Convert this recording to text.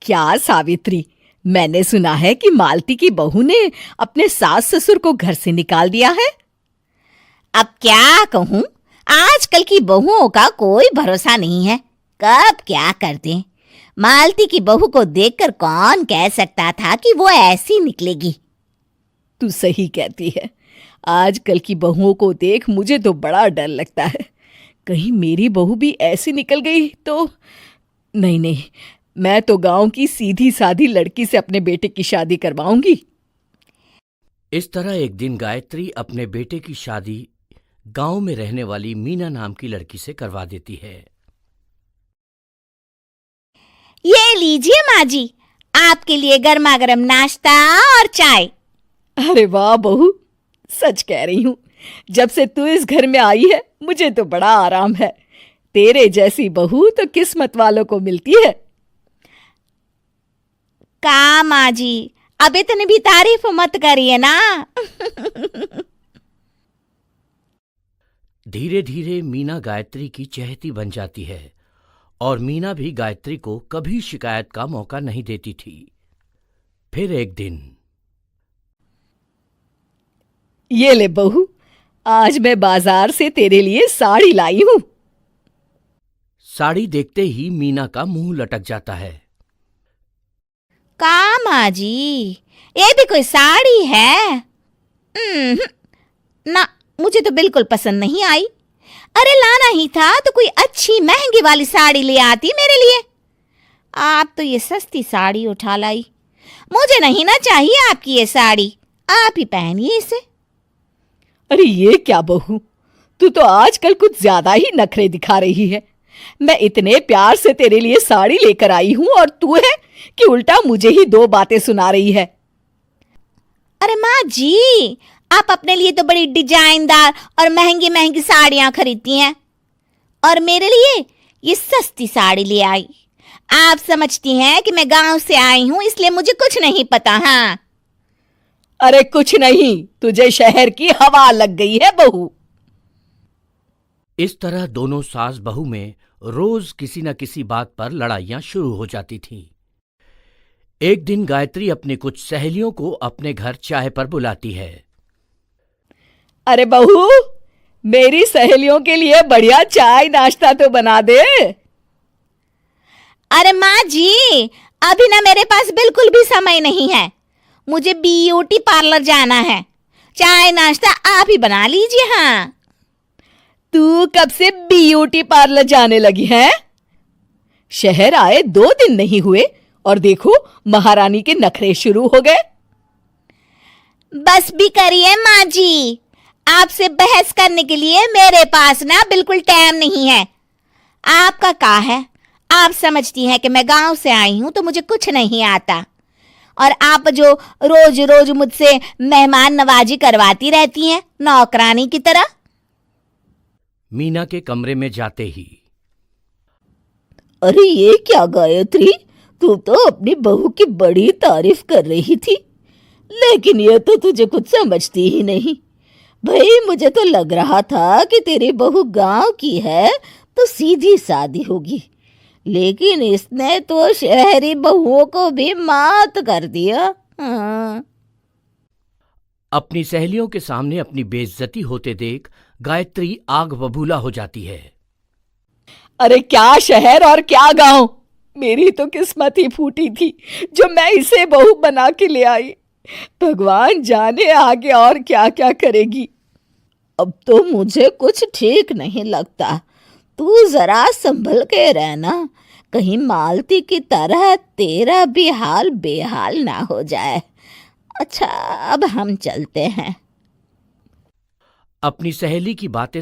क्या सावित्री, मैंने सुना है कि मालती की बहू ने अपने सास ससुर को घर से निकाल दिया है। अब क्या कहूं, आजकल की बहुओं का कोई भरोसा नहीं है, कब क्या कर दें। मालती की बहू को देखकर कौन कह सकता था कि वो ऐसी निकलेगी। तू सही कहती है, आजकल की बहुओं को देख मुझे तो बड़ा डर लगता है। कहीं मेरी बहू भी ऐसी निकल गई तो। नहीं, मैं तो गांव की सीधी सादी लड़की से अपने बेटे की शादी करवाऊंगी। इस तरह एक दिन गायत्री अपने बेटे की शादी गांव में रहने वाली मीना नाम की लड़की से करवा देती है। ये लीजिए माँ जी, आपके लिए गर्मा गर्म नाश्ता और चाय। अरे वाह बहू, सच कह रही हूं, जब से तू इस घर में आई है मुझे तो बड़ा आराम है। तेरे जैसी बहू तो किस्मत वालों को मिलती है। का माँ जी, अब इतनी भी तारीफ मत करिए ना। धीरे धीरे मीना गायत्री की चहेती बन जाती है और मीना भी गायत्री को कभी शिकायत का मौका नहीं देती थी। फिर एक दिन, ये ले बहू, आज मैं बाजार से तेरे लिए साड़ी लाई हूं। साड़ी देखते ही मीना का मुंह लटक जाता है। का माँ जी, ये भी कोई साड़ी है? ना, मुझे तो बिल्कुल पसंद नहीं आई। अरे लाना ही था तो कोई अच्छी महंगी वाली साड़ी ले आती मेरे लिए। आप तो ये सस्ती साड़ी उठा लाई। मुझे नहीं ना चाहिए आपकी ये साड़ी, आप ही पहनिए इसे। अरे ये क्या बहू, तू तो आजकल कुछ ज्यादा ही नखरे दिखा रही है। मैं इतने प्यार से तेरे लिए साड़ी लेकर आई हूं और तू है कि उल्टा मुझे ही दो बातें सुना रही है। अरे माँ जी, आप अपने लिए तो बड़ी डिजाइनदार और महंगी महंगी साड़ियां खरीदती हैं और मेरे लिए ये सस्ती साड़ी ले आई। आप समझती हैं कि मैं गांव से आई हूं इसलिए मुझे कुछ नहीं पता। हाँ, अरे कुछ नहीं, तुझे शहर की हवा लग गई है बहू। इस तरह दोनों सास बहू में रोज किसी न किसी बात पर लड़ाइयां शुरू हो जाती थीं। एक दिन गायत्री अपनी कुछ सहेलियों को अपने घर चाय पर बुलाती है। अरे बहू, मेरी सहेलियों के लिए बढ़िया चाय नाश्ता तो बना दे। अरे माँ जी, अभी ना मेरे पास बिल्कुल भी समय नहीं है, मुझे ब्यूटी पार्लर जाना है। चाय नाश्ता आप ही बना लीजिए। हाँ, तू कब से ब्यूटी पार्लर जाने लगी है? शहर आए 2 दिन नहीं हुए और देखो महारानी के नखरे शुरू हो गए। बस भी करिए माँ जी, आपसे बहस करने के लिए मेरे पास ना बिल्कुल टाइम नहीं है। आपका क्या है, आप समझती हैं कि मैं गांव से आई हूं तो मुझे कुछ नहीं आता, और आप जो रोज रोज मुझसे मेहमान नवाजी करवाती रहती हैं नौकरानी की तरह। मीना के कमरे में जाते ही, अरे ये क्या गायत्री, तू तो अपनी बहू की बड़ी तारीफ कर रही थी, लेकिन ये तो तुझे कुछ समझती ही नहीं। भाई मुझे तो लग रहा था कि तेरी बहू गांव की है तो सीधी सादी होगी, लेकिन इसने तो शहरी बहुओं को भी मात कर दिया। हाँ। अपनी सहेलियों के सामने अपनी बेइज्जती होते देख गायत्री आग बबूला हो जाती है। अरे क्या शहर और क्या गांव, मेरी तो किस्मत ही फूटी थी जो मैं इसे बहू बना के ले आई। भगवान जाने आगे और क्या क्या करेगी। अब तो मुझे कुछ ठीक नहीं लगता। तू जरा संभल के रहना, कहीं मालती की तरह तेरा भी हाल बेहाल ना हो जाए। अच्छा, अब हम चलते हैं। अपनी सहेली की बातें